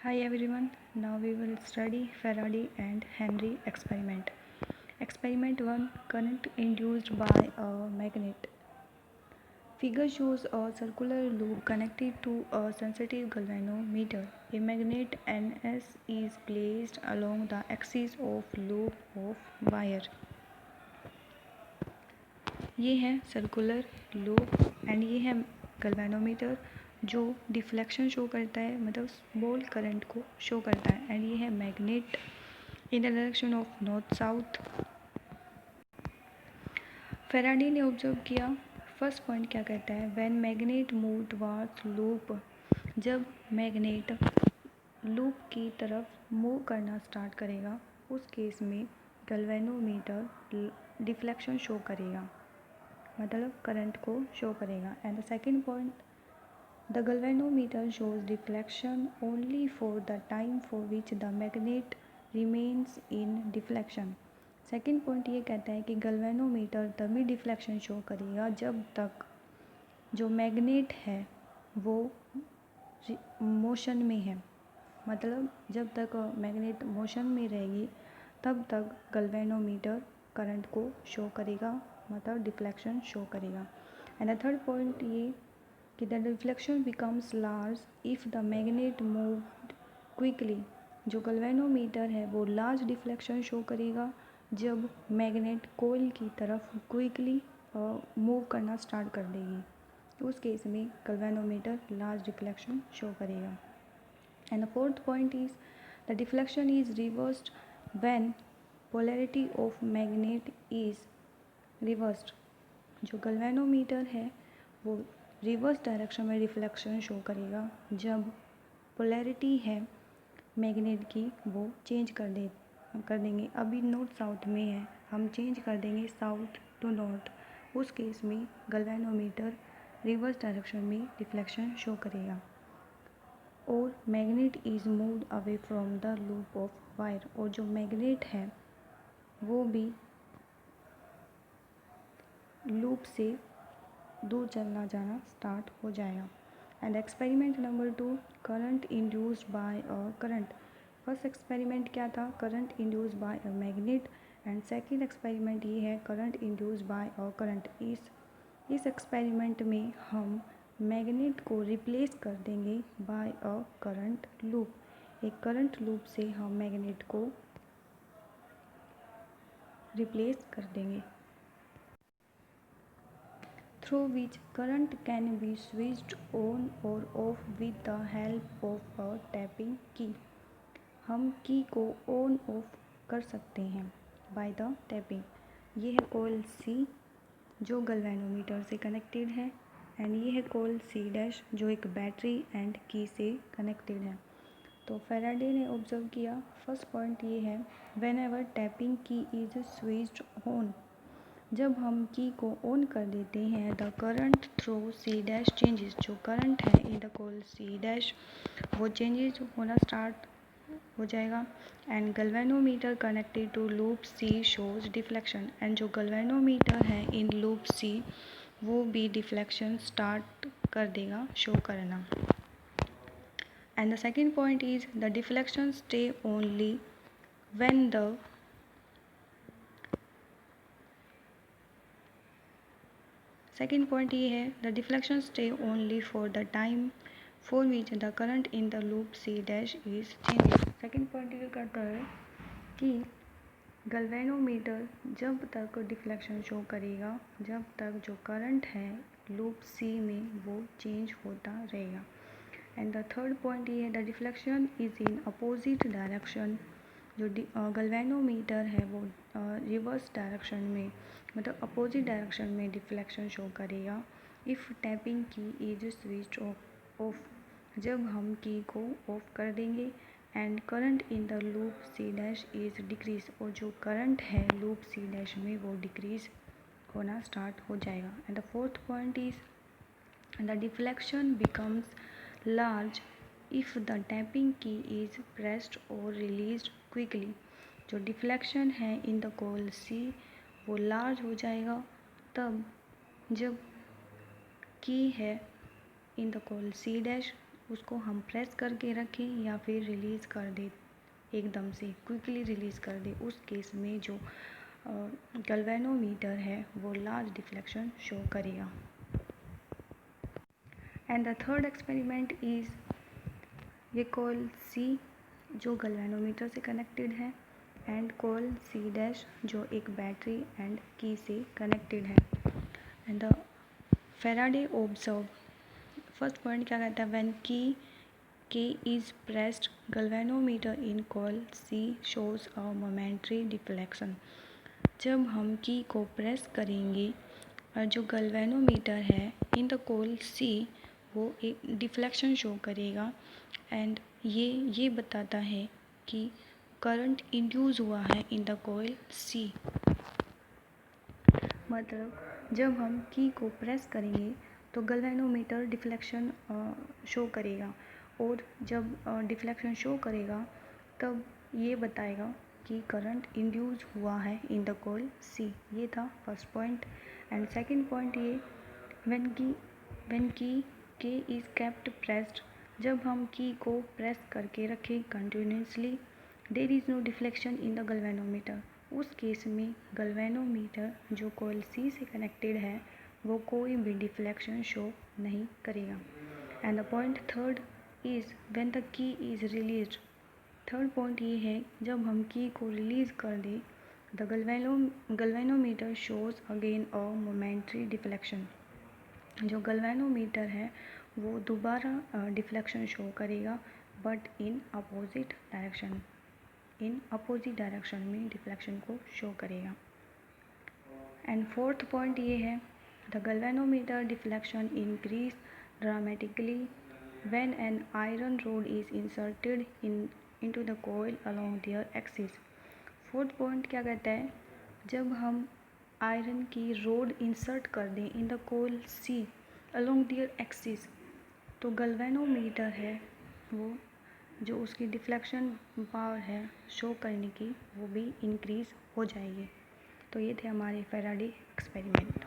Hi everyone, now we will study Faraday and Henry experiment. Experiment 1, current induced by a magnet. Figure shows a circular loop connected to a sensitive galvanometer. A magnet Ns is placed along the axis of loop of wire. ये है circular loop and ये है गल्वेनोमीटर जो deflection show करता है, मतलब small current को show करता है। एंड ये है magnet in the direction of north south. Faraday ने ऑब्जर्व किया। फर्स्ट पॉइंट क्या कहता है, when magnet move towards loop, जब मैग्नेट लूप की तरफ मूव करना स्टार्ट करेगा उस केस में गल्वेनोमीटर डिफ्लेक्शन शो करेगा, मतलब करंट को शो करेगा। And the second point, the galvanometer shows deflection only for the time for which the magnet remains in deflection. Second point ये कहता है कि गल्वेनोमीटर तभी डिफ्लेक्शन शो करेगा जब तक जो मैग्नेट है वो मोशन में है, मतलब जब तक मैग्नेट मोशन में रहेगी तब तक गल्वेनोमीटर करंट को शो करेगा, मतलब डिफ्लेक्शन शो करेगा। एंड द थर्ड पॉइंट ये कि the deflection becomes large if the magnet move quickly. जो गल्वेनोमीटर है वो लार्ज डिफ्लेक्शन शो करेगा जब मैग्नेट कोयल की तरफ क्विकली मूव करना स्टार्ट कर देगी, तो उस केस में गल्वेनोमीटर लार्ज डिफ्लेक्शन शो करेगा। And the fourth point is the deflection is reversed when polarity of magnet is reversed. जो गल्वेनोमीटर है वो रिवर्स डायरेक्शन में रिफ्लेक्शन शो करेगा जब पोलैरिटी है मैग्नेट की वो चेंज कर देंगे। अभी नॉर्थ साउथ में है, हम चेंज कर देंगे साउथ टू नॉर्थ, उस केस में गल्वेनोमीटर रिवर्स डायरेक्शन में रिफ्लेक्शन शो करेगा। और magnet is moved away from the loop of wire, और जो मैग्नेट है वो भी लूप से दूर चलना जाना स्टार्ट हो जाएगा। And experiment number 2, current induced by a current. First experiment क्या था, current induced by a magnet. And second experiment ये है current induced by a current. इस एक्सपेरिमेंट में हम मैग्नेट को रिप्लेस कर देंगे बाय अ करंट लूप। एक करंट लूप से हम मैग्नेट को रिप्लेस कर देंगे, through which current can be switched on or off with the help of a tapping key। हम की को ऑन ऑफ कर सकते हैं बाय द टैपिंग। ये है कॉइल सी जो गल्वेनोमीटर से कनेक्टेड है, एंड ये है कॉइल सी डैश जो एक बैटरी एंड की से कनेक्टेड है। तो फेराडे ने ऑब्जर्व किया। फर्स्ट पॉइंट ये है, whenever tapping key is switched on, जब हम की को ऑन कर देते हैं the current through C dash changes. जो करंट है in the coil C dash वो चेंजेस होना स्टार्ट हो जाएगा। And galvanometer connected to loop C shows deflection, and जो गल्वेनोमीटर है इन लूप सी वो भी डिफ्लेक्शन स्टार्ट कर देगा शो करना। And the second point is the deflection stay only when the second point ये है, the deflection stay only for the time for which the current in the loop C dash is changing. Second point ये कहता है कि गल्वेनोमीटर जब तक deflection show करेगा जब तक जो करंट है लूप सी में वो चेंज होता रहेगा। एंड द थर्ड पॉइंट ये है, the deflection is in opposite direction. जो गल्वेनोमीटर है वो रिवर्स डायरेक्शन में, मतलब अपोजिट डायरेक्शन में डिफ्लेक्शन शो करेगा if tapping key is switch off, जब हम की को ऑफ कर देंगे। And current in the loop C dash is decrease, और जो करंट है लूप सी डैश में वो डिक्रीज होना स्टार्ट हो जाएगा। And the fourth point is the deflection becomes large if the tapping key is pressed और रिलीज्ड क्विकली। जो डिफ्लेक्शन है इन द कॉइल सी वो लार्ज हो जाएगा तब जब की है in the coil C dash उसको हम प्रेस करके रखें या फिर रिलीज़ कर दें, एकदम से क्विकली रिलीज़ कर दें, उस केस में जो गैल्वेनोमीटर है वो लार्ज डिफ्लेक्शन शो करेगा। And the third experiment is ये कॉइल C जो गैल्वेनोमीटर से कनेक्टेड है एंड कॉइल C' जो एक बैटरी एंड की से कनेक्टेड है। And the Faraday observe, first point क्या कहता है, when key K is pressed galvanometer in coil C shows a momentary deflection। जब हम की को प्रेस करेंगे और जो गैल्वेनोमीटर है इन द कॉइल C वो एक डिफ्लेक्शन शो करेगा एंड ये बताता है कि करंट इंड्यूस हुआ है इन द कॉइल C। मतलब जब हम की को प्रेस करेंगे तो गैल्वेनोमीटर डिफ्लेक्शन शो करेगा और जब डिफ्लेक्शन शो करेगा तब ये बताएगा कि करंट इंड्यूस हुआ है इन द कॉइल C। ये था first point. And second point ये when key K is kept pressed, जब हम की को प्रेस करके रखें continuously, there is no deflection in the galvanometer, उस केस में गैल्वेनोमीटर जो कॉइल C से कनेक्टेड है वो कोई भी डिफ्लेक्शन शो नहीं करेगा। And the point third is when the key is released, third point ये है जब हम की को रिलीज़ कर दें the galvanometer shows again a momentary deflection, जो गैल्वेनोमीटर है वो दोबारा डिफ्लेक्शन शो करेगा बट इन अपोजिट डायरेक्शन में डिफ्लेक्शन को शो करेगा। एंड फोर्थ पॉइंट ये है the galvanometer deflection increase dramatically when an iron rod is inserted into the coil along their axis. Fourth point क्या कहता है, जब हम आयरन की रोड इंसर्ट कर दें in the coil C along their axis तो गैल्वेनोमीटर है वो जो उसकी डिफ्लेक्शन पावर है शो करने की वो भी इंक्रीज़ हो जाएगी। तो ये थे हमारे फैराडे एक्सपेरिमेंट।